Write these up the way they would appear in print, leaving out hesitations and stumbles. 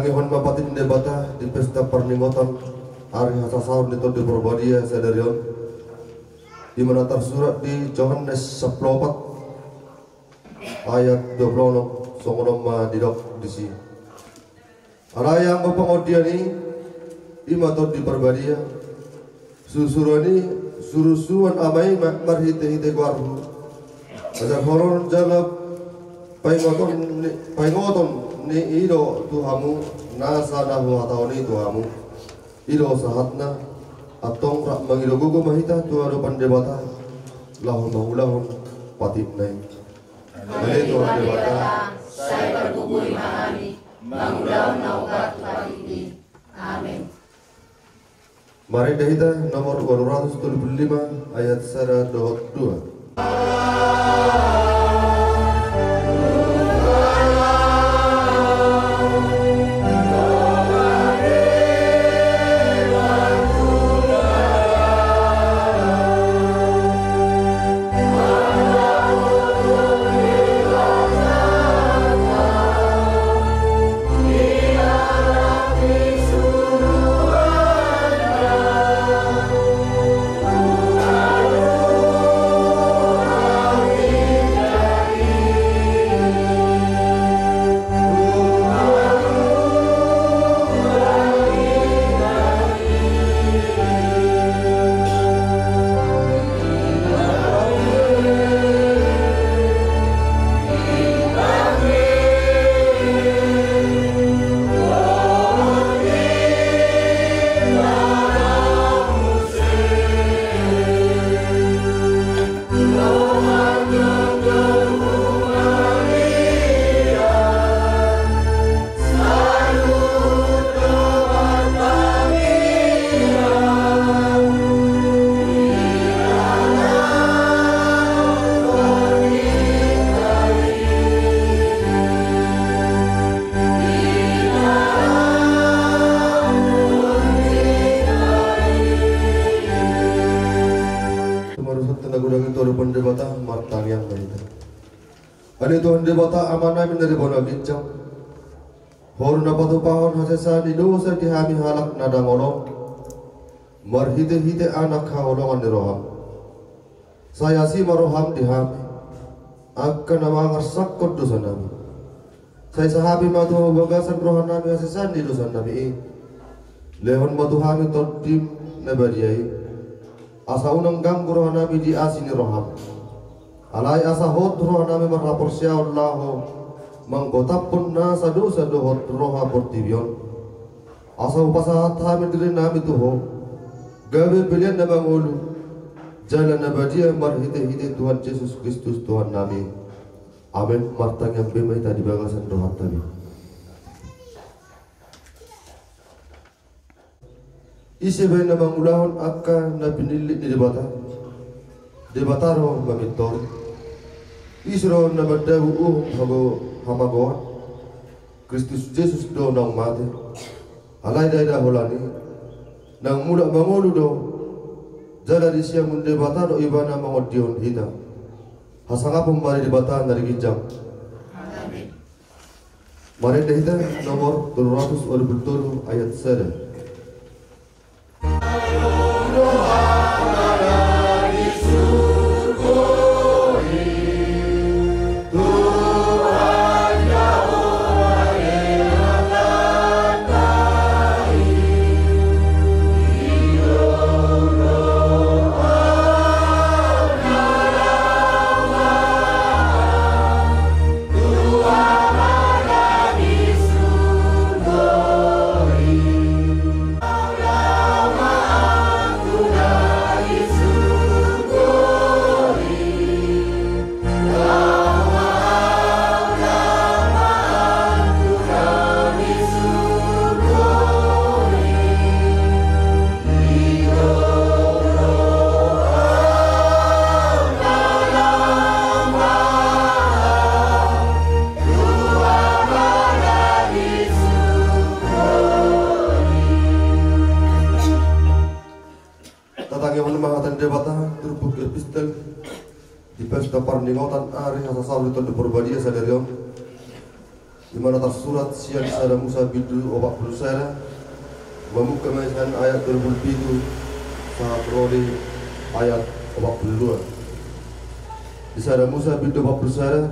Tatangihon mapatin debata di pesta perninggotan hari hasasaun di Todi Purbadia Sedarion, di mana tersurat di Yohanes 14 ayat 20 songonoma didok di sini. Arayang pangodiani di matod di Purbadia susurani surusuan amai marhite-hite guarhu ajar horon jalap paingoton ni ido tuhamu nasa nahu hataoni tuhamu ido sahatna atong rak mangido gugu mahita tuado pandebata lahun mahulahun patip nai ale tuhan debata saya bergugui mahani mangulahun naugat patip. Amin. Mari dahita nomor 275 ayat 122. Ani Tuhan debata amanah dari bona bincang. Horna patu pahon hasesa di dosa dihami halak nada ngolong. Marhite-hite anak haolongan di roham. Saya si maroham dihami. Akan nama ngersak kod dosa nami. Saya sahabi matu bagasan rohan nami hasesa di dosa nami. Lehon matu hami todim nebadiai. Asa unang ganggu rohan nami di asini roham. Alai asa hot roh nami merapor sia Allah manggotap pun nasa dosa dohot roha portibion asa upasahat hami diri nami tuho gawe pilihan na bangulu jalan nabadia marhite-hite Tuhan Yesus Kristus Tuhan nami. Amin. Martang yang bemai tadi bagasan rohat tadi isi bayi na bangulahon akka na pinilit ni debata roh bamitor Isro na badawu hamagoan Kristus Yesus do nang mate alai daida holani nang muda mangolu do jala di siang munde bata do ibana mangodion hita hasanga pembari di bata dari ginjang. Mari dahita nomor 227 ayat 1. Di pesta perninggotan hari hasasaun itu di Purbadia Sadarion di mana tersurat siang sada Musa bidu obak belusara membuka mesan ayat 27 saat rodi ayat obak belua di sada Musa bidu obak belusara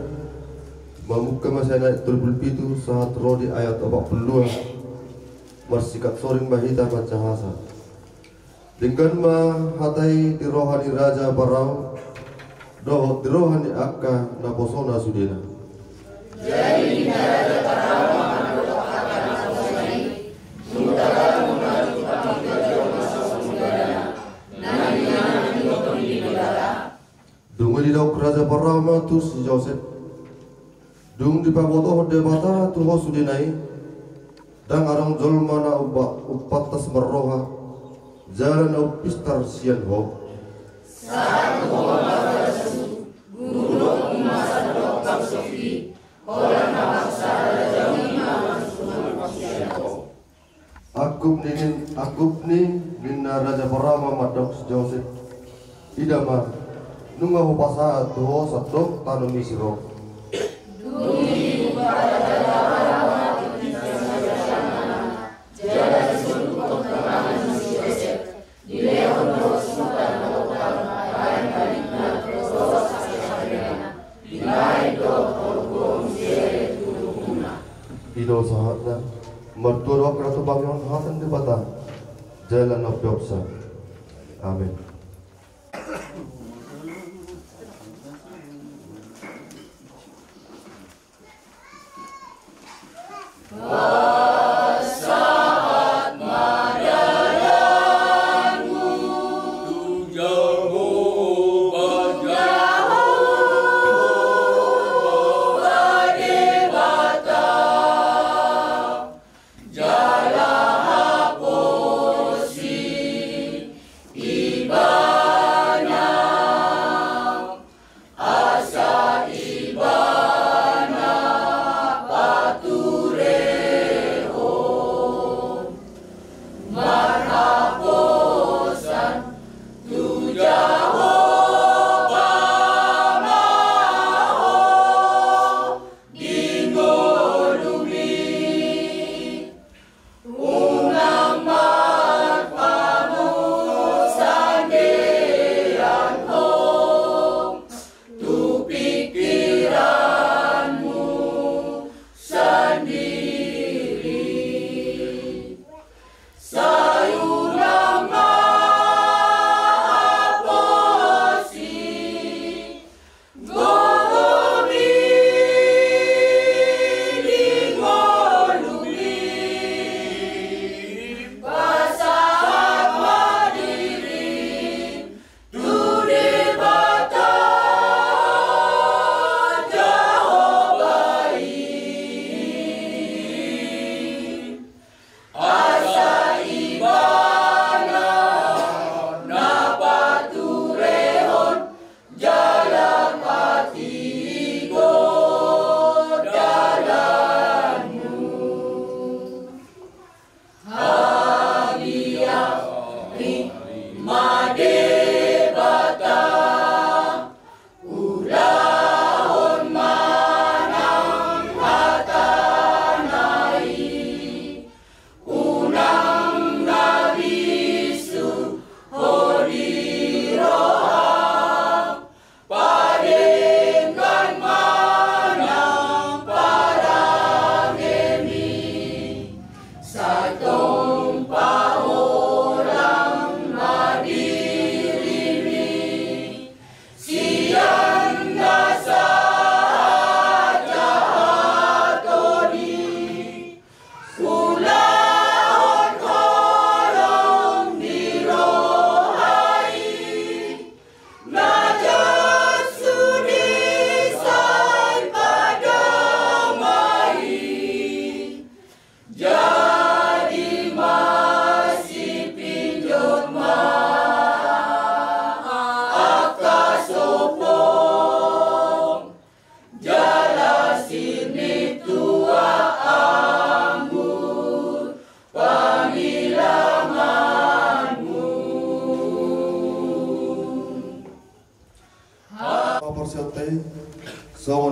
membuka mesan ayat 27 saat rodi ayat obak belua marsikat soring bahita macahasa dengan hatai di rohani raja barau doh di rohani akka naposona sudena jadi raja barau menurut akka naposona mutara menurut pamikajo masudana nani ngotong di negara dung di dauk raja barau tu si Joseph dung di paboto de mata tu ho sudenai dang arang jolmana upatas meroha jalan au pistar sian ho saat marasu guru umasa dokam sofi orang bangsa raja sian ho akub ni minna raja parama madok Joseph idama nunga ho pasa tu ho sadok tanu misiro dumi raja parama jalan suntuk kemangan di leon sultan lokal lain balikna terus asalnya di lain doktor jere turuna ido sahatna mertua keratu bangun hatan di bata jalan objoksa amin. Asa ibana pature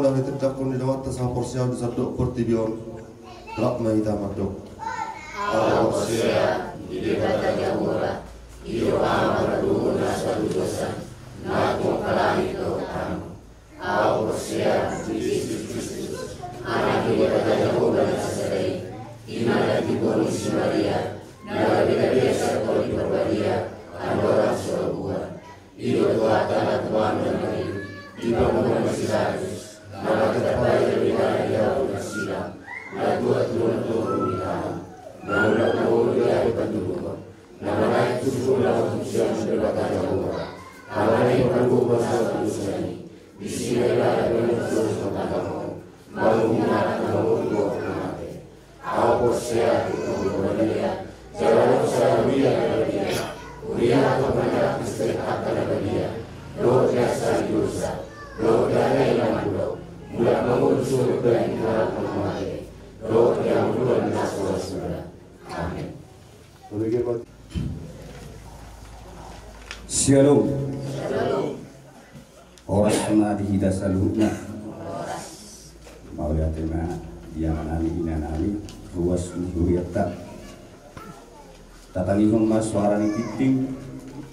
Tuhan dari tidak kun dilawat tasah porsial disaduk pertibion rak mahita maduk. Porsia di kata Yahweh iyo amal duna satu dosa naku kalami Tuhan. Porsia di Kristus anak di kata Yahweh nasari imana di bonus Maria naga biasa kau di berbadia andora surabaya iyo tuatan Tuhan dan Maria di bangunan Kristus nama terbaik dari Yahweh silam lagu turun di tanah nama kau dia berbentuk nama naik tujuh lawan siang berbakar Yahweh nama naik bergubah satu seni di sini ada bentuk katamu mau mengarah mau dua mati aku siap untuk berdia jalan saya dia Uria kepada istri akan dia doa jasa dosa doa yang pulau mulai mengusul dari harap mati doa yang belum sudah. Amin. Shalom. Oras kena dihida salutna. Mau lihat yang nami ina nami ruas huriata. Tatangihong mas suara ni titing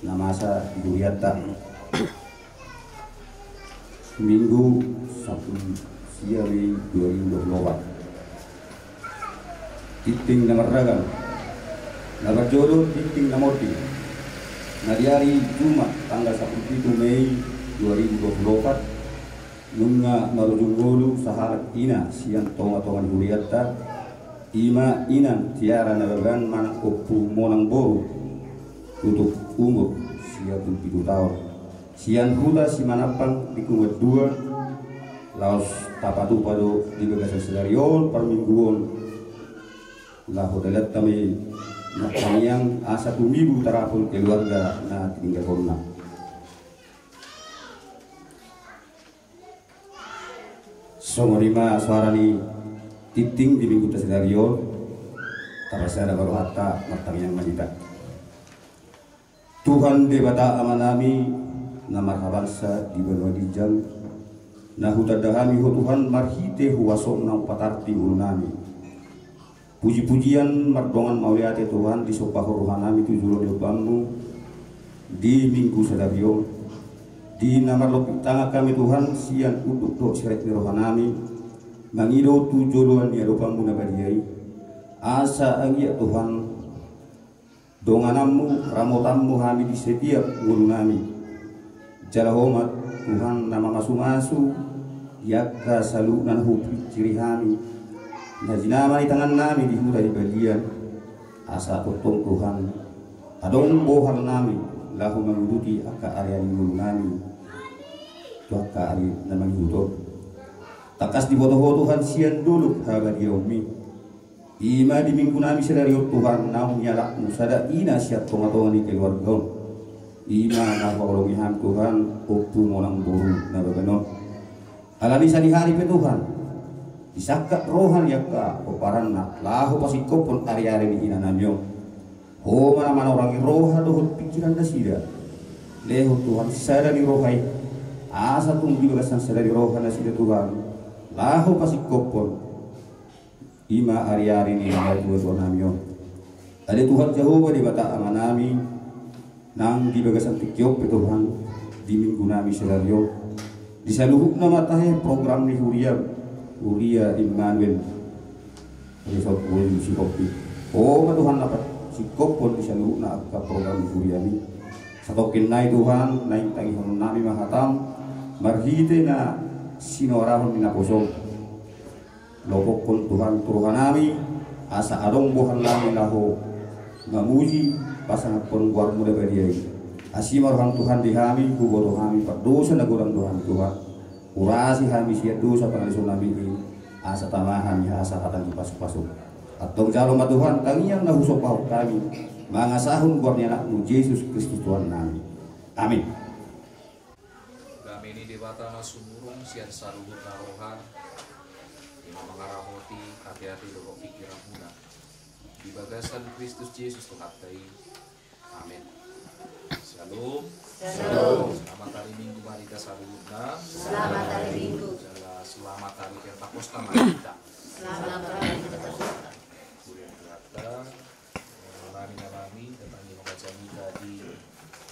namasa huriata. Minggu 1 Siari 2024. Titing nomor ragang. Nomor jodoh titing nomor 3. Di hari Jumat tanggal 1 Mei 2024 nunga marujunggolu saharat ina siang tonga-tongan huriata ima inan tiara nagagan manak opu monang boru tutup umur siang 7 tahun siang huda si manapang di kumet 2 laos tapatu pado di bagasan sedarion permingguan lahu dalat kami yang asa tumibu tarapul keluarga na tinggal korna. Songonima suara ni titing di minggu tersediarion tarasa ada baru hatta martang yang majita. Tuhan debata amanami na marhabansa di benua dijang na hutadahami ho Tuhan marhite huwaso na upatarti ulunami. Puji-pujian mardongan mauliate Tuhan di sopaho rohanami tujulo depanmu di minggu sedarion di nama lopik tanga kami Tuhan sian uduk dok siret ni rohanami mangido tujuloan ya depanmu nabadiai asa angia Tuhan donganammu ramotammu kami di setiap ngulunami jala homat Tuhan nama masu-masu yakka salunan hupi ciri kami najinama di tangan nami di huda di bagian asa potong Tuhan adong bohal nami lahu menguduti aka area di mulu nami tuaka ari namang hudo takas di botoho Tuhan sian dulu haga dia umi ima di minggu nami sedari Tuhan naum nyalak musada ina siap tonga-tonga di keluarga ima nahu ham Tuhan opu molang boru nabagano alami sani hari pe Tuhan disakak rohan yakka oparan nak lahu pasikopon ari-ari di ina namyo ho mana-mana orang roha dohut pikiran dasida leho Tuhan sada di rohai asa tung di bagasan sada di roha dasida Tuhan lahu pasikopon ima ari-ari ni ngai Tuhan namyo ada Tuhan Jehovah di bata amanami nang di bagasan tikyop Tuhan di minggu nami selario di saluhuk nama tahe program ni Uria Immanuel resort boleh si kopi oh Tuhan dapat si kopon bisa lu nak ke program Uria ni satokin nai Tuhan naik tangi hon nami mahatam marhite na sinorahon na kosong lopok Tuhan turuhan nami asa adong bohan nami lahu ngamuji pasangan pon guar muda badiai asimar Tuhan dihami kubodo kami perdosa nagurang Tuhan urasi kami siat dosa pengalisun nabi ini asa tamahan ya asa katan pasuk-pasuk atau calon Tuhan tangiang nahusok pahuk kami mangasahun guarnya anakmu Yesus Kristus Tuhan nami amin. Kami ini debata nasumurung sian saluhur narohan ima mengarahoti hati-hati doko pikiran muna di bagasan Kristus Yesus Tuhatai amin. Shalom. Shalom. Selamat hari Minggu mari ka saluhurna. Selamat hari Minggu. selamat hari Pentakosta kita. Selamat hari Pentakosta. Kemudian kata nami tentang membaca kita di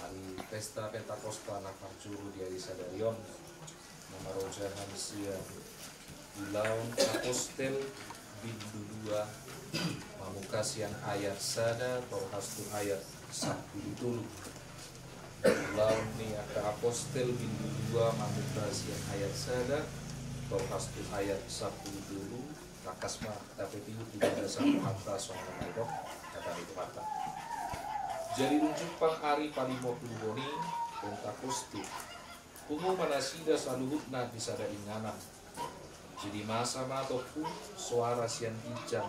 hari pesta Pentakosta nakar curu di hari Sadarion memaroja manusia Ilaun apostel bindu 2 mamukasian ayat sada torhastu ayat 1 itu Ilaun ni aka apostel bindu 2 mamukasian ayat sada torhastu ayat 1 itu rakasma dapat itu tidak satu kata soal medok kata itu kata jadi runcupang hari palimo boni Pentakosti Kumu manasida saluhutna di sada inganan jadi masa matoku suara sian ijang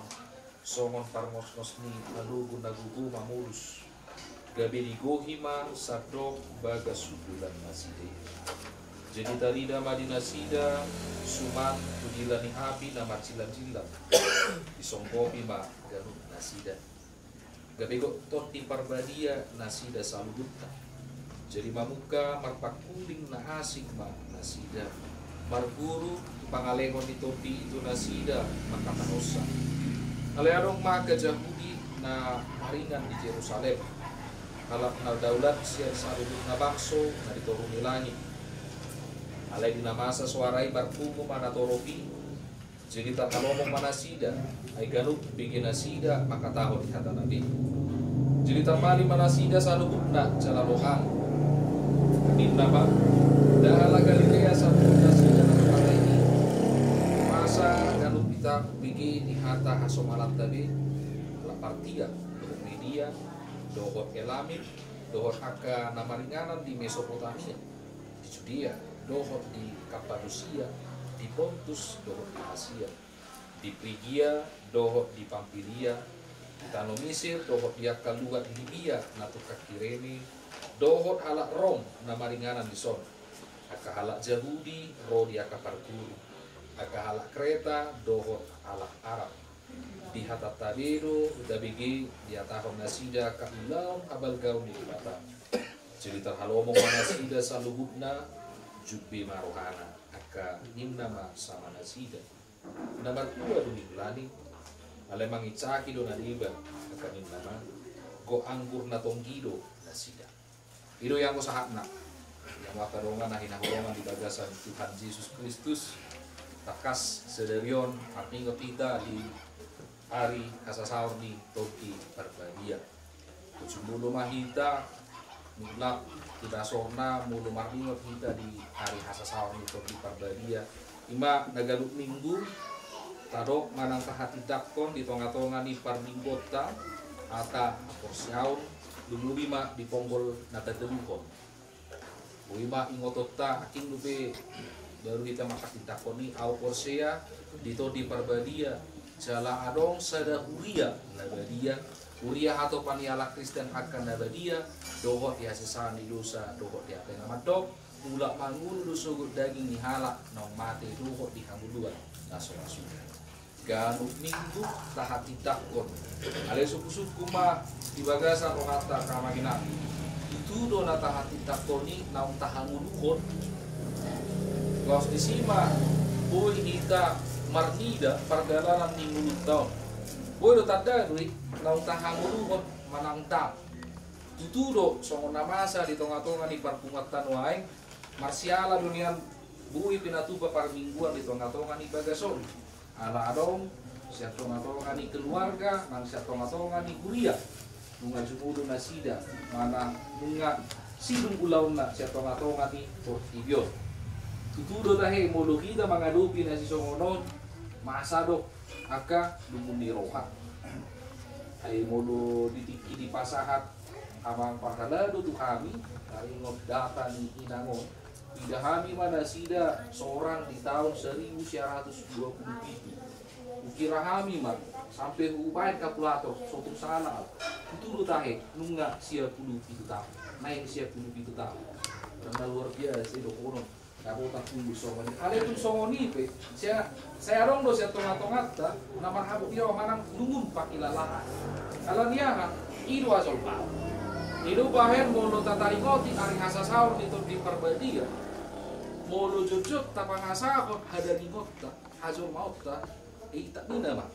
songon parmos-mosni lalu guna-gugu mamulus gabe digohima sadok bagas sudulan naside jadi tarida madina sida suman tudilani api nama cilan-cilan disongkopi ma garut nasida gabe kok toti parbadia nasida saluhutna jadi mamuka marpakuling na asing ma nasida marguru pangalengon di topi itu nasida makatanosa alearong maka Yahudi na maringan di Jerusalem halap na daulat siya sarulung na bangso na dituruni langit alay dinamasa suaray barpumo manatoropi jadi tatalomong manasida ay ganuk bigin nasida makatahon di hata nabi jadi tamali manasida sa lubuk na jalalohan Nindama dahala Galilea sa nasida na kapatay ini masa ganun kita bigi ni hata hasomalat tabi lapartia dohot media dohot elamit dohot aka namaringanan di Mesopotamia di Judea dohot di Kapadosia di Pontus dohot di Asia di Frigia dohot di Pamfilia di Tanah Mesir dohot di akaluat di Libya natuka Kirene dohot halak Rom nama ringanan di son aka halak Yahudi ro di aka Parkuru aka halak Kreta dohot halak Arab di hatat tabiru udah bigi di atahom nasida ka ilaun abal gaun di mata jadi terhalomong nasida saluhutna jubbi marohana aka nimnama sama nasida nama tua duni belani alemang icaki do nadiba aka nimnama go anggur na tonggido nasida itu yang usahatna yang wakarongan nah hinaholongan di bagasan Tuhan Yesus Kristus takas sederion artinya kita di hari kasasaur di Toki Parbadia mulu mahita mulak kita sorna mulu marino kita di hari kasasaur di Toki Parbadia ima nagaluk minggu tadok manang kahati dakon di tonga-tonga di Parminggota ata porsiaun dulu lima di ponggol natateluhon lima ingotota aking lube baru kita makat ditakoni au porsea dito di Parbadia jala adong sada huria nabadia huria atau paniala Kristen akan nabadia dohot ya sesan di dosa dohot ya tengah madok ulak mangun dosugut daging ni halak nong mate dohot di hambuluan naso-naso ganuk minggu tahati takon ale suku-suku ma di bagasan rohata kamagina itu dona tahati takoni naung tahanguluhon gaus disima boy kita marnida perjalanan di mulut tahun boy do tanda dui naung tahanguluhon manang ta itu do songon namasa di tonga-tonga di parpungatan waeng marsiala dunian boy pinatuba par mingguan di tonga-tonga di bagason ala adong siap tonga-tonga ni keluarga nang siap tonga-tonga ni kuliah nunga jumudo nasida mana nunga sidung ulaw na siap tonga-tonga ni portibyo tutudo tahe molo kita mangadupi na si songonon masado aka dumun di roha ay molo ditiki di pasahat amang pahalado tu kami dari ngodata ni inangon tidak kami mana sida seorang di tahun 1927 ukira kami mah sampai upain kalkulator sotung sana itu lu tahe nunga siap puluh itu tahun naik siap puluh itu tahun karena luar biasa itu konon kamu tak tunggu songoni ale pun songoni pe saya dong do saya tongat-tongat ta nama habu dia manang nungun pakilalahan kalau dia kan idu asal pa idu bahen mono tatarikoti ari hasasaur itu di Parbadia molo jojot tapangasakot hadalingot ta hazor maut ta ita nina ma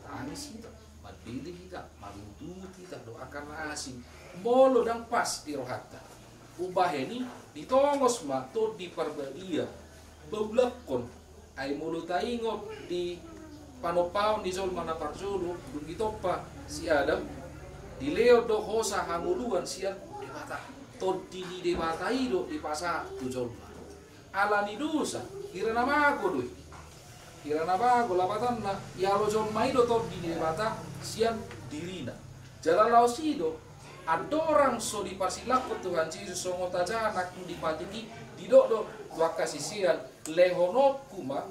tangis kita madili kita maludu kita doakan asing molo dang pas di rohata ubaheni ditongos ma to di parbadia baulakon ay molo taingot di panopaon di zol mana parzulu begitu pa si Adam di leo do hosa hanguluan sian debata to di debata ido di pasa tu zol ala ni dosa kira nama aku doi kira nama aku lapatan na ya lo zol maido to di debata sian dirina jalan lausido ada orang so di parsilakot Tuhan Yesus so ngotaja anak di patiki didok dua kasih sian lehono kuma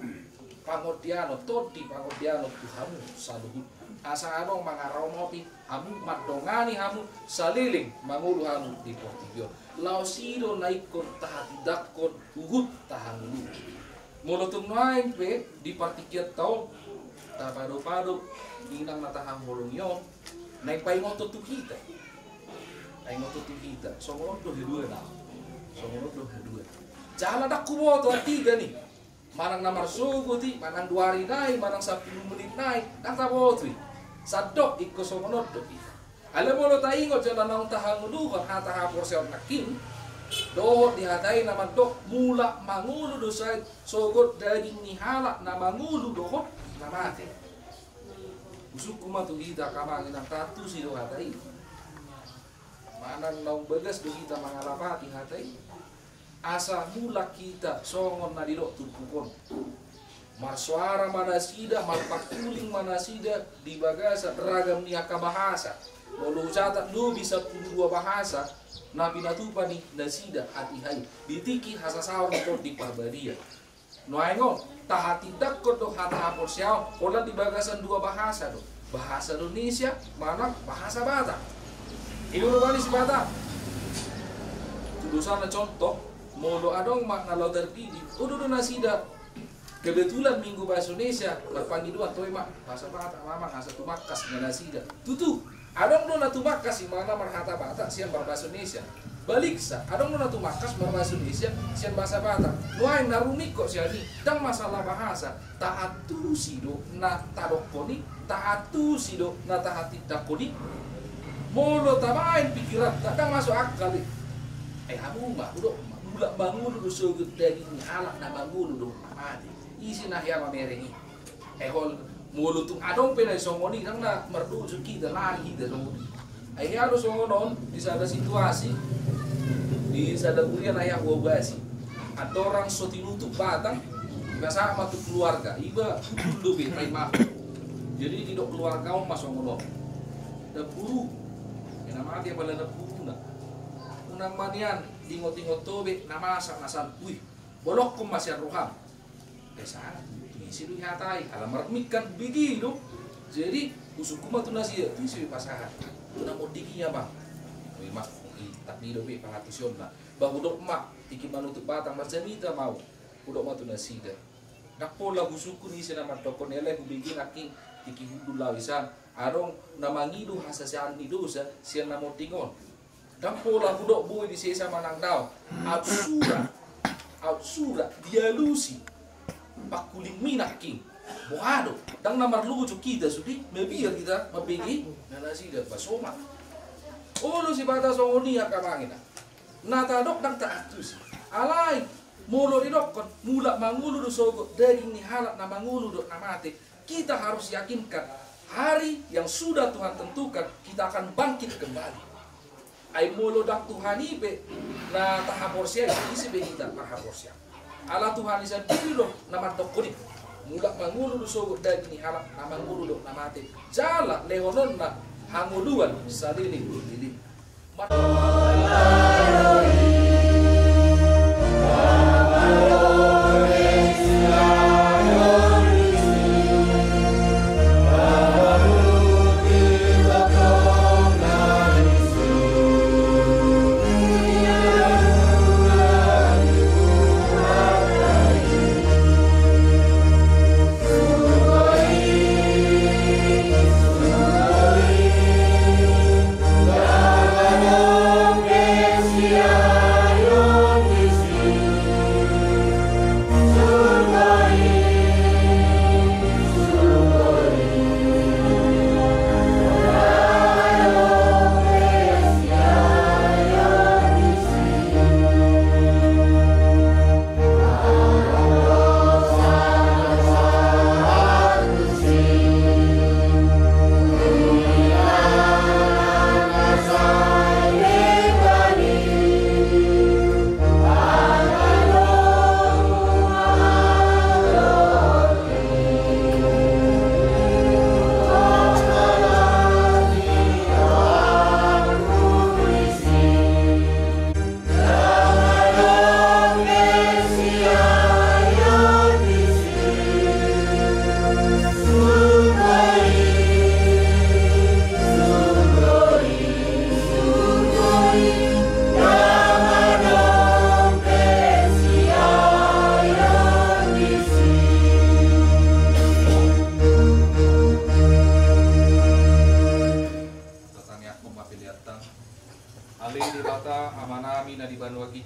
pangodiano to di pangodiano Tuhanmu saluhut asa anong mga romopi hamu madongani hamu saliling mangulu hamu di portibio lausido naikon tahatidakkon uhut tahangulu mulutung naik pe di partikiat tau tapado-pado inang natahang holongyon naik paingoto tu kita paingoto tu kita songono do hedua na songono do hedua jalan dak kubo to tiga nih manang namar sugo ti manang 2 hari naik manang 10 menit naik kata botui sadok ikko songono do alam mo lo taingot jalan nang tahangulu kan hata hapor seon nakin dohot dihatai nama dok mula mangulu dosai sogot daging nihala na mangulu dohot nama ate usuk kumatu kita kamangin ang tatu si do hatai manang naung begas do kita mangalapati hatai asa mula kita songon na didok tulpukon marsuara manasida malpakuling manasida di bagasa ragam niaka bahasa walau catat lu bisa 2 bahasa na pinatupa ni nasida atihai bitiki hasasawang to di parbadia noaingon tahatidak ko do hata hapor siaw kola di bagasan 2 bahasa do bahasa Indonesia mana bahasa Batak ibu rupani si Batak tudusan na contoh molo adong makna lautar pidi udah nasida kebetulan minggu bahasa Indonesia berpanggiluan toy mak bahasa Batak mama asa tumakas na nasida tutu adong do na tumakas si mana marhata Batak sian berbahasa Indonesia balik sa adong do na tumakas berbahasa Indonesia sian bahasa Batak nuain narumik kok siani dang masalah bahasa taatu sido na tadokoni taatu sido na tahati dakoni molo tabain pikiran kadang masuk akal amu mah udah mulak bangun do sugut daging halak na bangun do mati isi nah ya mamerengi hol mulu tung adong penai songoni nang na merdu kita lagi dah songoni ai harus songonon di sada situasi di sada kuliah ayah wabasi ada orang so tinutup batang biasa matu keluarga iba dulu be terima jadi tidak keluarga masuk ngono da buru yang mati bala da buru na unang manian tingot-tingot tobe nama nasan wih bolok kum masih roham desa isi du hatai alam mermikan begitu jadi usuku mah tu nasi tu isi pasahan tu nak modikinya bang mak tak di dobe pangatusion lah bahu dok mak tiki manutup batang macam itu mau udok mah tu nasi dah nak pola usuku ni sena matokon ele bikin aking tiki hudu lawisan arong nama ngidu hasasian ni dosa sian namo tingon dan pola udok boy di sesa manang dau outsura dialusi pakuling minak king bohado dang namar lucu kita sudi mebiar kita mabigi nasi dah basoma ulu si bata songoni akamangina nata dok dang taatus alai mulu di dokon mula mangulu do sogo daging ni halak na mangulu do namate kita harus yakinkan hari yang sudah Tuhan tentukan kita akan bangkit kembali ai mulu dak Tuhan ibe na tahaporsia isi be kita tahaporsia ala Tuhan isa dilo nama dokoni mula mangulu do sogo daging ni halak na mangulu do namate jala lehonon na hanguluan saliling lili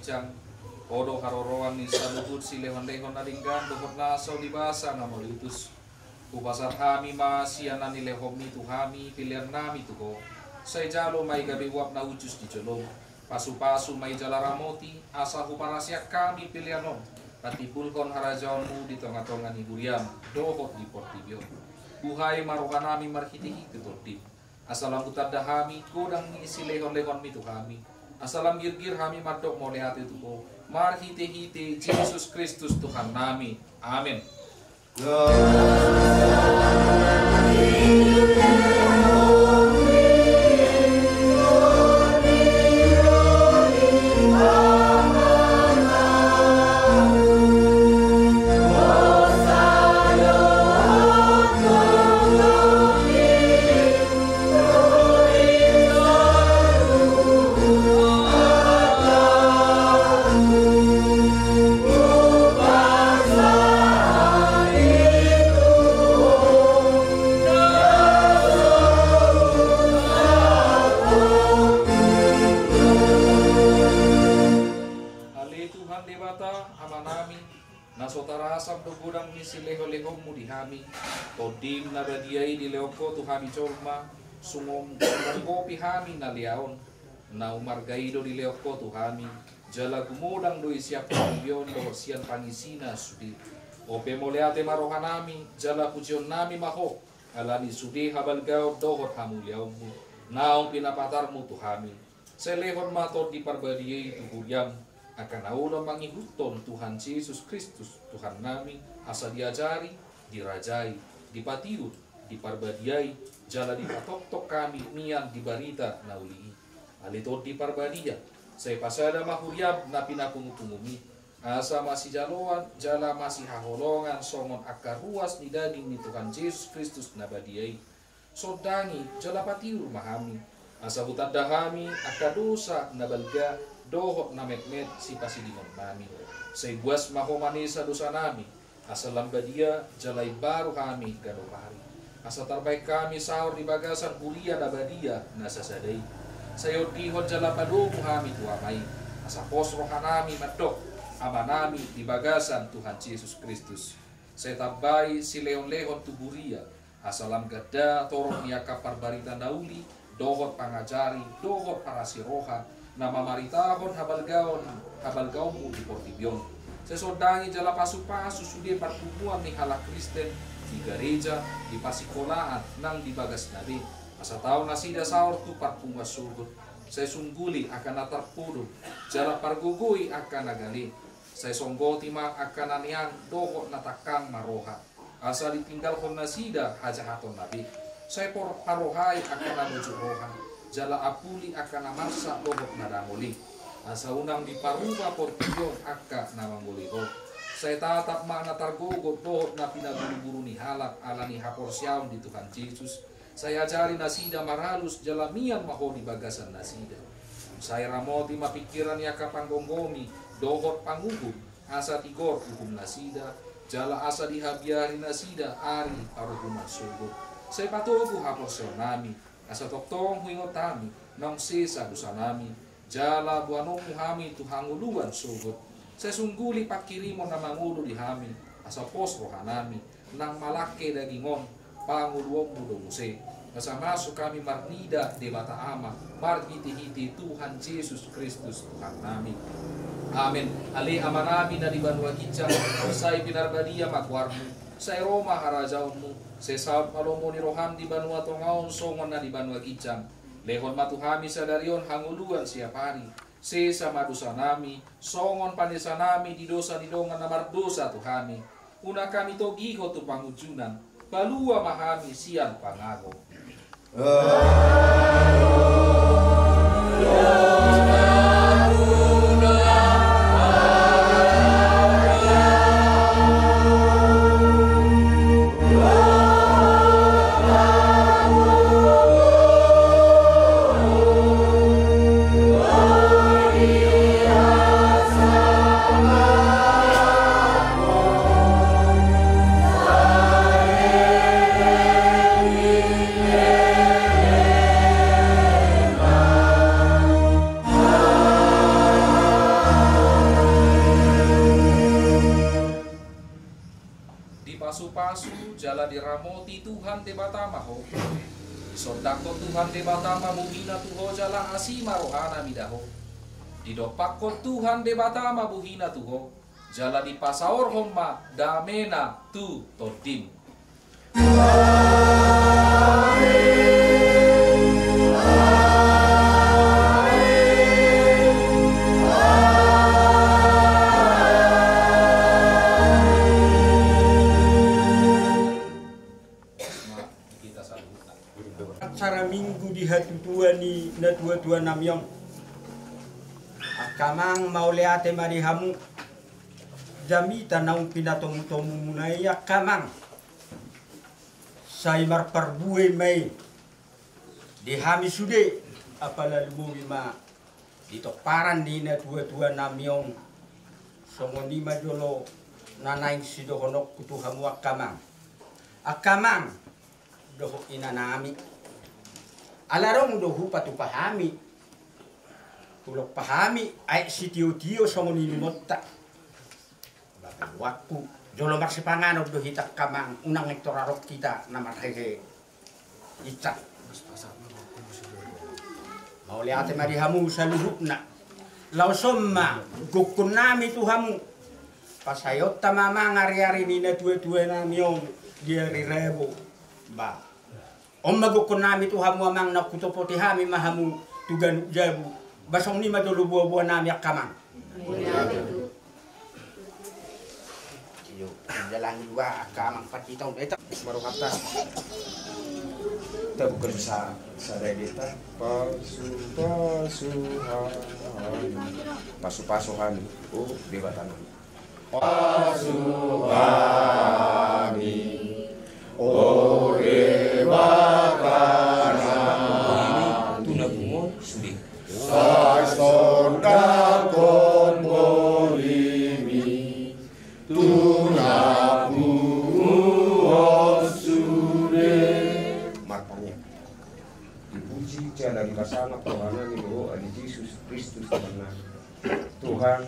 gicang odo haroroan ni saluhut si lehon-lehon nadinggan dohot nasau di basa ngamo diutus upasar hami masianan ni lehom ni tuhami pilihan nami tuho saya jalo mai gabi wap na ujus di jolong pasu-pasu mai jalaramoti asa huparasyak kami pilihanom patipulkon harajaonmu di tengah-tengah ni buriam dohot di portibio buhay marohanami marhitihi ketordip asalam utadda hami kodang isi lehon-lehon mitu kami asalam gir-gir hami madok molehati tuho marhite-hite Yesus Kristus Tuhan nami amin. Kodim na badiay di leoko tu hami colma sungom kopi hami na liaon na umargaido di leoko tu hami jala gumudang do isiap pambion do sian pangisina sudi ope moleate marohanami jala pujion nami maho alani sudi habalgao dohot hamu liaonmu naong pinapatarmu tu hami selehon mato di parbadiay tu kuryam akan aulo mangihuton Tuhan Yesus Kristus Tuhan nami asa diajari dirajai dipatiut diparbadiai jala dipatok-tok kami nian dibarita nauli alitot diparbadia saya pasada mahuriab na pinapungutungumi asa masih jaloan jala masih haholongan songon akar ruas ni dading ni Tuhan Yesus Kristus nabadiai sodangi jala patiur mahami asa hutan dahami akadosa nabalga dohot namet-met si pasidimon nami saya buas mahomanisa dosa nami asa lambadia jalai baru kami gado pari asa terbaik kami sahur di bagasan kuliah dabadia nasa sadai sayo dihon jala padomu kami tuamai asa pos rohanami madok amanami di bagasan Tuhan Yesus Kristus saya tabai si leon-leon tuburia asa lam gada torong niaka parbarita nauli dohot pangajari dohot parasiroha nama maritahon habalgaonmu di portibion sesodangi jala pasu-pasu sudah pertemuan nih halak Kristen di gereja di pasikolaan nang di bagas nabi asa tahu nasida sahur tu parpunga surut saya sungguli akan natar pudu jala pargugui akan nagali saya songgoti ma akan anian dohok natakang maroha asa ditinggal kon nasida hajahaton nabi saya parohai akan namuju roha jala apuli akan namarsa dohok nadamuli asa unang di paruba portiyon akka namangoliho saya tatap makna targogot dohot na pinaguru-guru ni halak ala ni hapor siyaon di Tuhan Yesus saya ajari nasida marhalus jalamian maho di bagasan nasida saya ramoti mapikiran ya kapanggonggomi dohot panguhum asa tigor hukum nasida jala asa dihabiari nasida ari paruhuman sugo saya patugu hapor siyaon nami asa toktong huingotami nang sisa dosa nami jala buanomu hami tu hanguluan sugut saya sungguli pakirimo na mangulo di hami asa pos rohanami nang malake dagingon panguluom mudomuse asa masuk kami marnida de bata ama marhiti-hiti Tuhan Yesus Kristus Tuhan nami amin ali amanami na di Banua Gicang usai pinarbadia makwarmu saya Roma harajaunmu saya saud malomo ni roham di Banua Tongaon songon na di Banua Gicang lehon matuhami sadarion hanguluan siap hari sesa madusa nami songon panesa nami di dosa di dongan namar dosa tuhami una kami togiho tu pangujunan balua mahami sian pangago jala diramoti Tuhan te batama ho. Isondako Tuhan te batama buhina tuho jala asima rohana midaho. Didopakko Tuhan te batama buhina tuho jala di pasaor homma damena tu todim. Acara minggu di hatu tua ni na tua namyong akamang mauleate marihamu jami tanang pinatomu munai akamang say marparbuay may di hami sude apala lumumi ma dito paran di na tua namyong songoni majolo nanaing sidohonok kutuhamu akamang doho inanami alarong dohu patu pahami tulok pahami ay si tio songoni numotta waktu jolo marsipanganod do hitak kamang unang ektorarok kita na marhehe icat mauli ate marihamu sa luhupna lausomma gukun nami tuhamu pasayot tamamang ari-ari ni na tuwe namyong diari rebo ba om magukun nami tuhamu amang nakutopoti hami mahamu tugan jabu basong ni madolo buwa nami akamang jalan juga akamang 4 tahun itu baru kata kita bukan sadai kita pasuhan di batana pasuhani ore bakana tuna bungo sudi saison dakon bolimi tuna bungo sudi makanya dipuji jalan bersama Tuhan ini ali Yesus Kristus Tuhan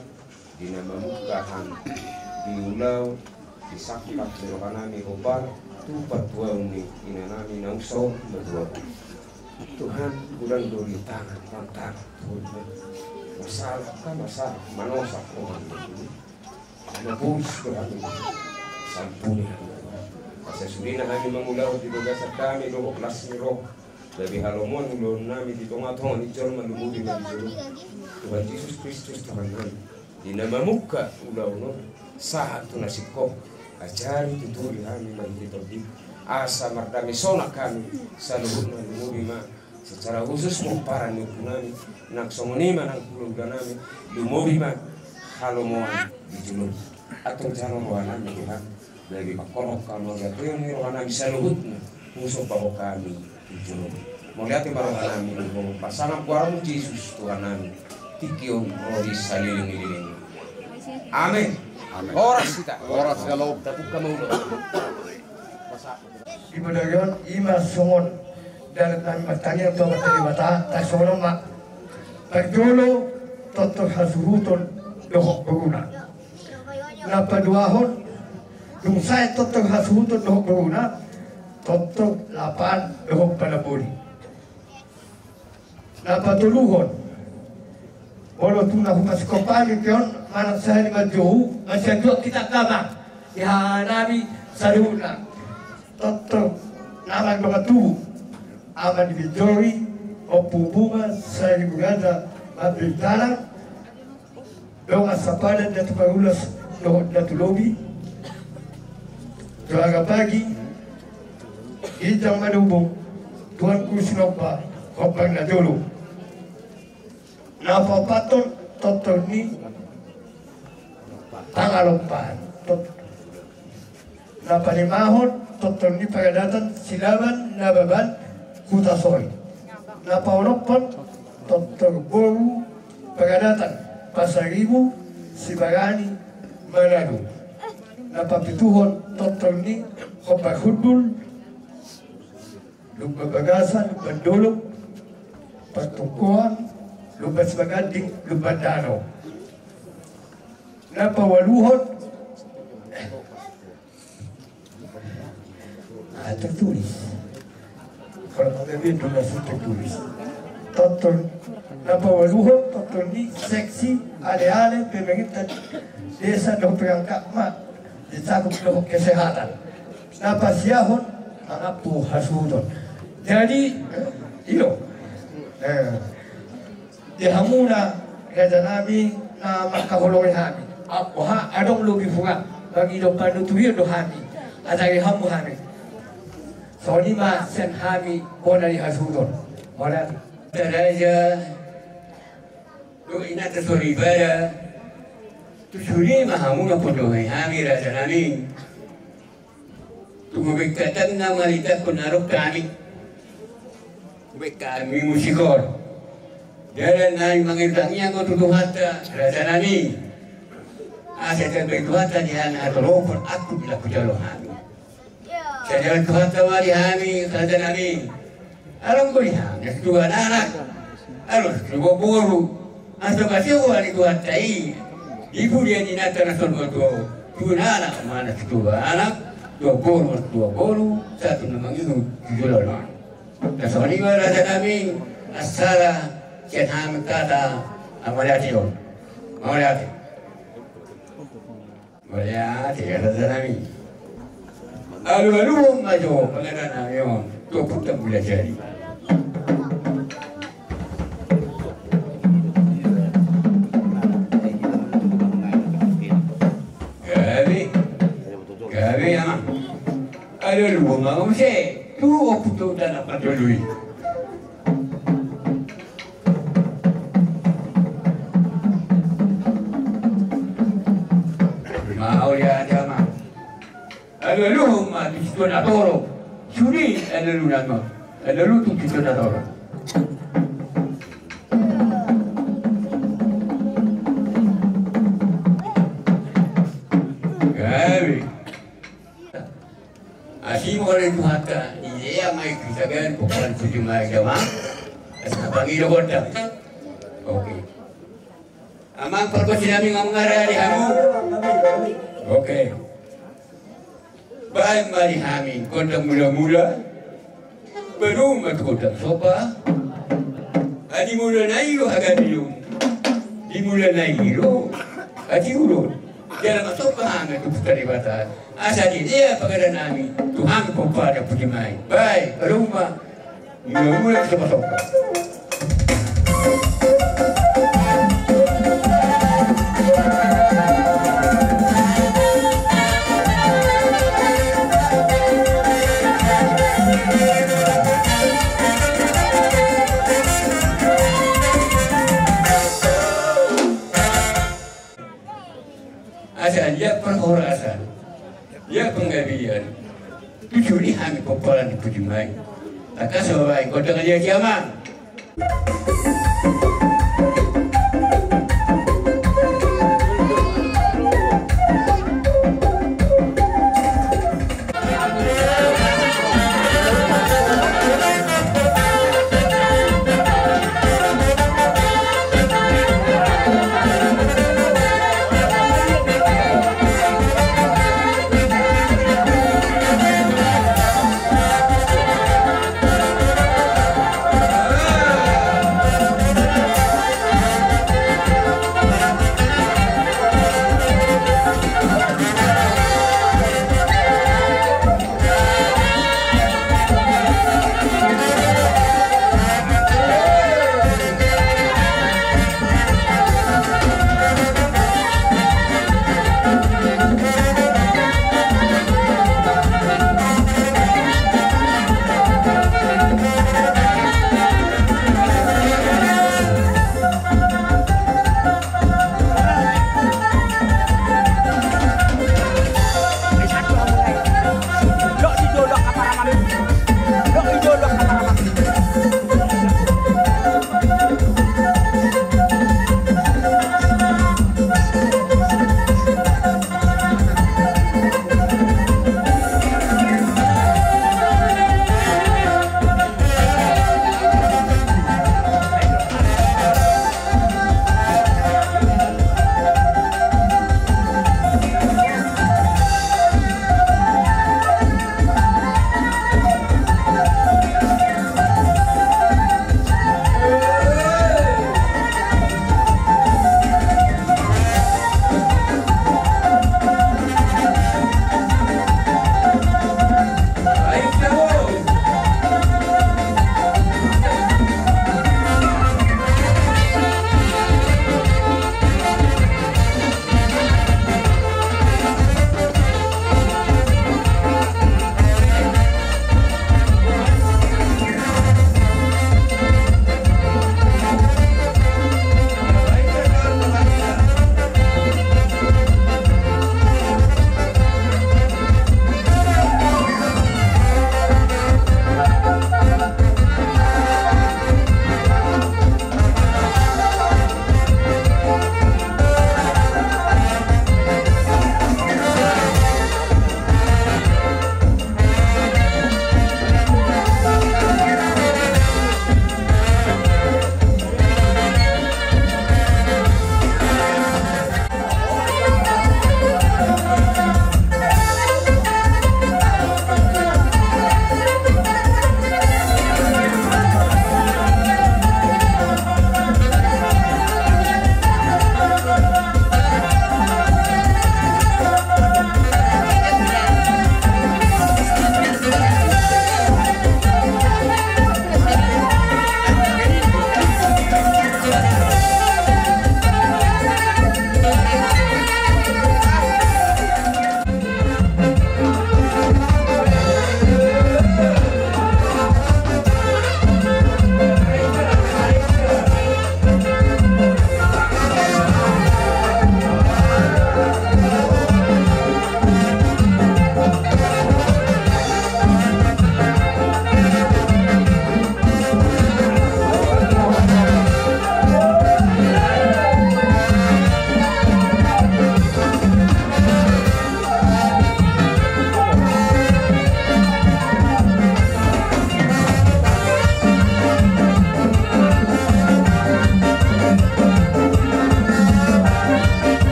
dinamamukahan diulau disakpak berohanami obar tupat tuauni inanami nausong berdua Tuhan kurang dori tangan pantang masalah kan masalah manosak orang ini nabus berani sampuni asa surina kami mengulau di dogasat kami doho kelas roh dari halomon ulun nami di tonga-tonga di jol malumuri na di jol Tuhan Yesus Kristus Tuhan kami dinamamuka ulau no sahat tu nasib kau ajari tuturi kami mandi terdi asa mardami sonak kami saluhut na lumuri ma secara khusus mumparan nukunami naksongonima nang keluarga nami lumuri ma halomoan di julun atau jangan rohanami Tuhan dari pakorok kalau gak tuh ini rohanami saluhut na musuh bawa kami di julun mau lihat yang rohanami pasangan kuaramu Yesus Tuhan nami tikion rodi saliling-liling amin. Oras kita. Oras kalau Tapuk kamu ulo. Ibu dayon ima songon dalam kami bertanya untuk bertanya bata tak songon mak pagdolo toto hasuhutun dohok berguna. Napa duahon dung saya toto hasuhutun dohok berguna toto lapan dohok panaburi. Napa tuluhon walau tu nak masuk kopani pion anak saya ni majuh masih dua kita kamang ya nabi saruna toto nama bangatu aman di jori opu bunga saya di bugada mabel tanah dong asapadan datu parulas datu lobi doaga pagi hijau madubung tuan kusinopa kopang na jolo napa patun toto ni tangalompan napa limahon toto ni pagadatan silaban nababan kutasoy napa onopon toto boru pagadatan pasaribu sibagani manado napa pituhon toto ni kopag hudul lumbabagasan lumbandolog patukuan lubas baganding lubandano napawaluhon tertulis. Kalau mengambil donasi tertulis. Tonton napa waluhon, tonton ni seksi ale-ale pemerintah desa dong perangkat mak dicakup dong kesehatan. Napa siahon angapu hasudon. Jadi iyo dihamuna kaya namin na makahulong kami. Ako ha adong lugi funga bagi dong panutuyo do kami. Atay hamu kami. So lima sen kami bona di hasudon. Wala daraja do ina tasori bara tu suri mahamuna podo kami raja namin. Tumubikatan na malita kunarok kami. Kami musikor. Jalan naik mengirangnya kau tutup hata raja nani. Asyik terbaik hata di hana atau lopor aku bila kujalo kami. Saya jalan hata wali kami raja nani. Alam kau lihat, dua anak, alus dua boru, atau kasih wali dua tai. Ibu dia di nata nasul dua anak mana dua anak, dua boru, satu namanya itu jualan. Nasoni ko raja namin asara kian ham kata amaliati yon, amaliati raja namin. Alu maju pengenan namin yon, tu putar boleh jadi. Gabi ama, alu mau mesti. Tu putu dan apa dulu? Mau ya jama. Lalu mah di situ nak toro. Suri lalu nama. Lalu tu situ nak toro. Gabi. Asyik orang tu hata. Iya, mai kita kan bukan cuma jama. Asal bagi dokter. Okey. Amang perkos kami ngomongara di kamu. Okey. Baik mari kami kota mula-mula. Belum kota sopa. Adi mula naik lo agak dulu. Di mula naik lo. Adi urut. Jangan masuk paham itu putari batas. Asal dia pagada nami Tuhan kepada puji mai. Baik, rumah mula-mula kita masuk. Asal dia perhorasan, dia penggabian. Tujuh ni kami popolan di puji mai. Akas sebaik kau dengan dia kiamat.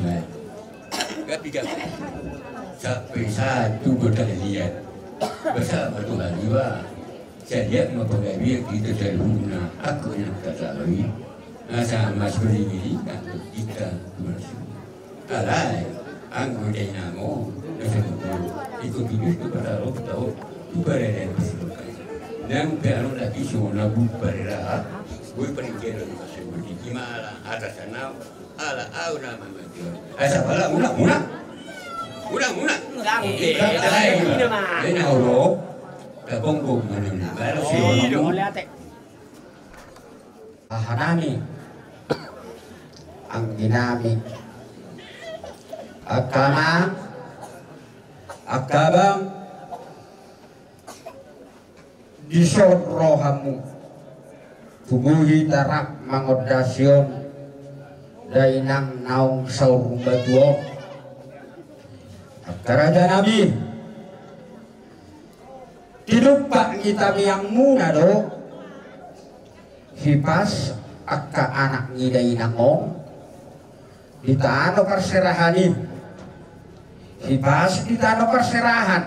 Mas. Gapi-gapi. Sampai satu berkalian bersama Tuhan juga. Saya lihat mempelajari kita terhuna. Aku yang tak lagi. Sama seperti ini kita masuk. Alai, anggur dinamo. Ikut bibir kepada roh tahu. Berada di situ. Nang peron lagi semua berada. Gue pergi ke masuk di Gimala atas sana. Ala au nama macam. Asal pala mula. Ini orang. Kabong mana? Baru siapa? Hanami ang ginamit akabang disod rohamu tubuhi tarak mangodasyon dainang naong saurung batuo Karaja Nabi tinupak kita yang muna do hipas akka anak ngiday nangong ditano perserahanin hipas ditano perserahan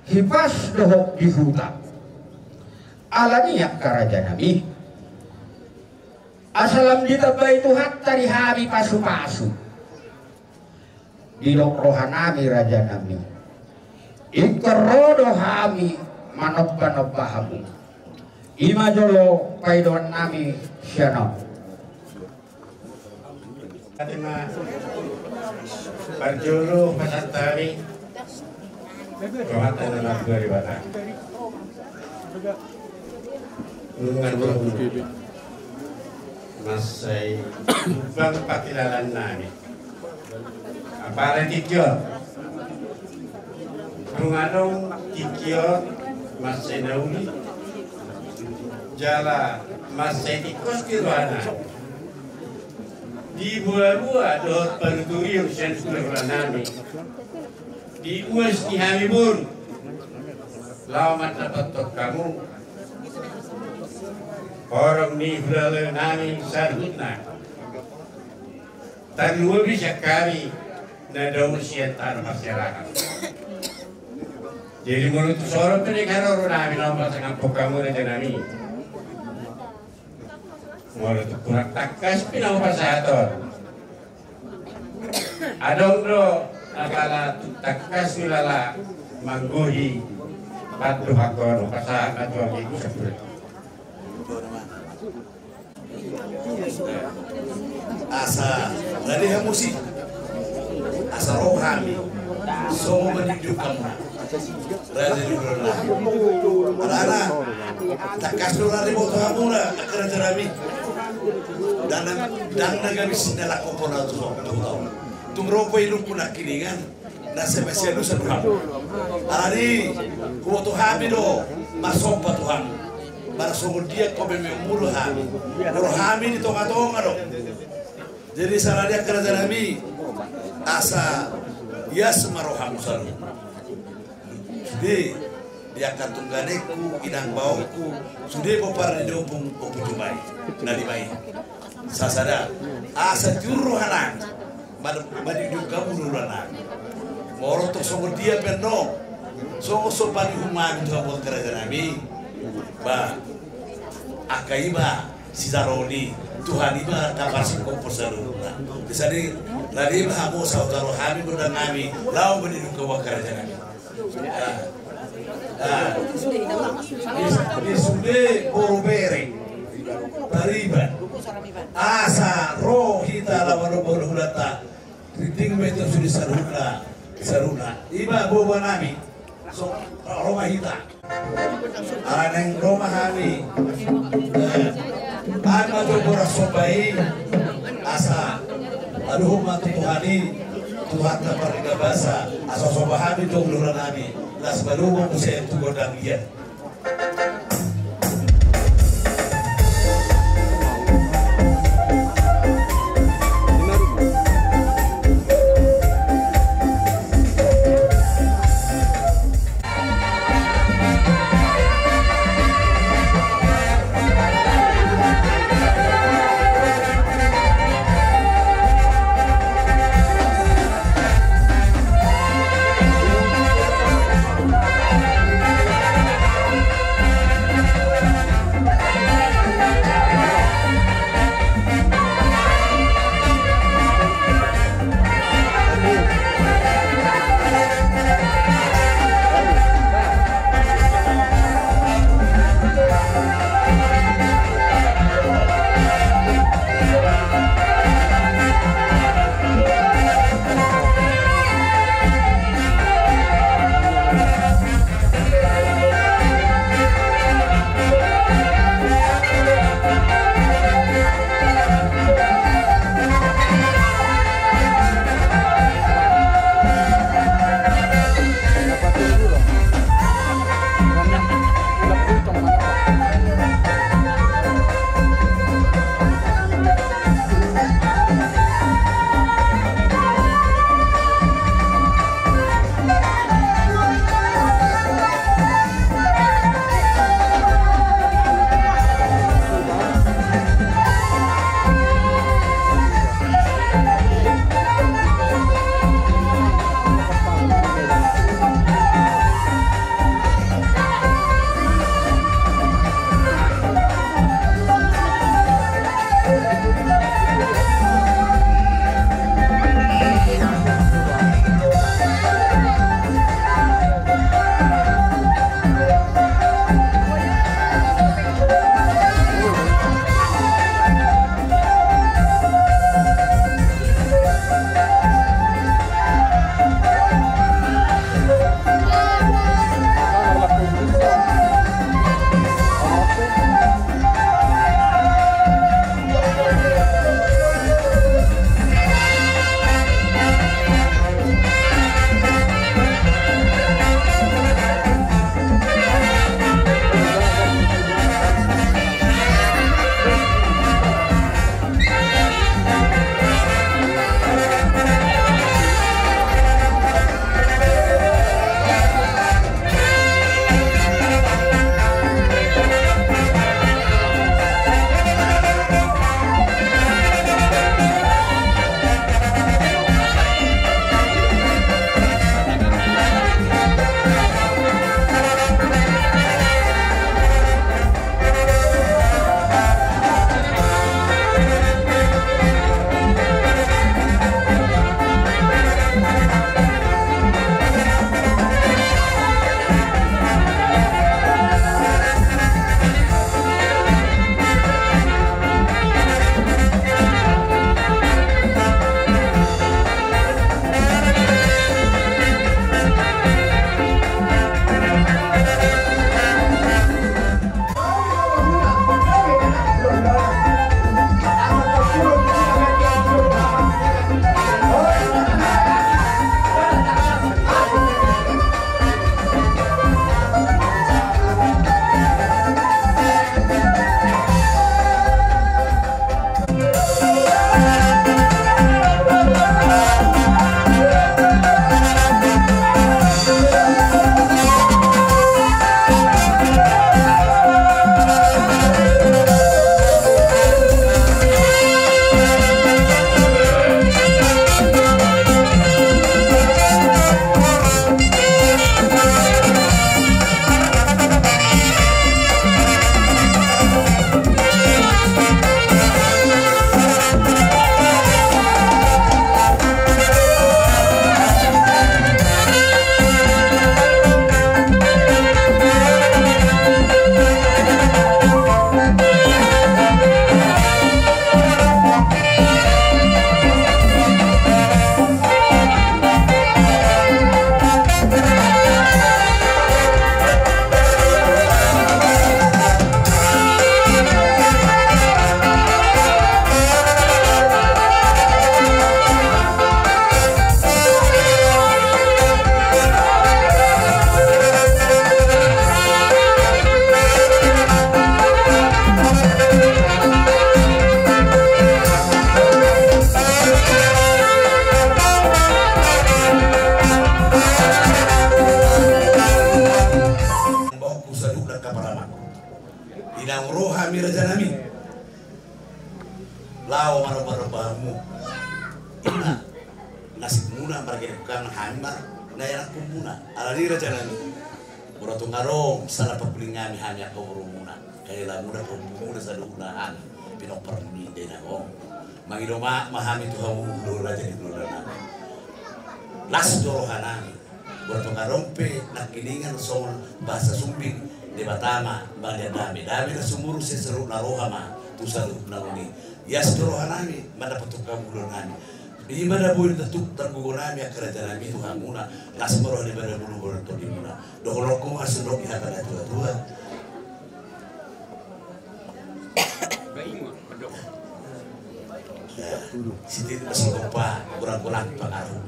hipas dohok di hutan alaniyak Karaja Nabi asalam ditabay Tuhan tari habi pasu-pasu dilok rohanami Raja Nabi ikerodo hami manobba-nobbahamu ima jolo paidon nami syano Fatima Barjulu Pasantari Kehatan anak beribada Lungan Bung Masai Bang Patilalan Nami Apara Tikyo Lunganong Tikyo Masai Nauli Jala Masai Tikos Kirwana di buah-buah dot perturium sensual nami di uas di hamibur lawan dapat kamu orang ni berlalu nami sarhutna tan luar bisa kami nadaun siantar masyarakat jadi menurut sorot pendekat orang nami nama sangat kamu dan nami menurut kurang takas pinang pasator adong do nakala takas nilala mangguhi patu hakor pasahat atau ibu seperti asa dari musik asa rohani semua menuju kamu dari dulu anak takas dulu dari motor kamu lah kerja kami dan naga bisnya lah komponen tu tumropo ilung kuna kiningan nasa masih lu seduhan hari kuo tu hamido masuk Tuhan para sumur dia kau memulur hami kalau hami di tonga-tonga dong jadi salah dia kerja kami asa ya semaroham selalu jadi dia akan tungganeku inang bauku sudah popar di dopung opujumai nadi baik sasada asa juru halang madu juga muluran moro to sumur dia penuh so pagi human itu buat kerja kami ba akaiba si Zaroni Tuhan iba kabar si kompor saluruna disani lari hamu saudara kami berdang kami lau berdiri ke kerja kami di sude borobere tariban asa roh kita lawan borobulata kriting beto sudi saruna iba boba nami so Roma hita aneng Roma kami ano to boras sobai asa aduh matu Tuhani Tuhan na parigabasa asa sobahami to lura nami las balumo kusem tu godang iya marabarabamu ina nasib muna margekan hamba na yanak muna alira jalan buratung arong salah papulingami hanya kau muna kaya muna kau muna sa lunahan pinoperni dena ong mangidoma mahami tuhamu lura jadi lura las dorohanami buratung arompe nakilingan soal bahasa sumbing di Batama bangga dami na sumuru seseru narohama tusalu naruni yas dorohanami mendapat tukang nami di mana boleh tentu tergugunami kerajaan itu hamuna las meroh di mana bulu bulu to di mana doholoku asundok di hadapan tua Siti masih lupa kurang-kurang pengaruh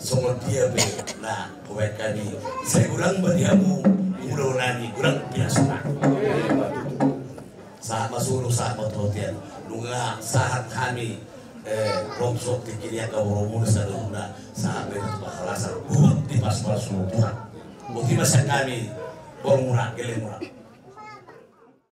semua dia be nah kebaikan ini saya kurang beriamu udah nani kurang biasa saat masuk saat mototian nunga saat kami rongsok tikirnya ke Oromo saduna sampai bahasa di pas-pas Tuhan. Bukti masa kami borong murah geleng murah.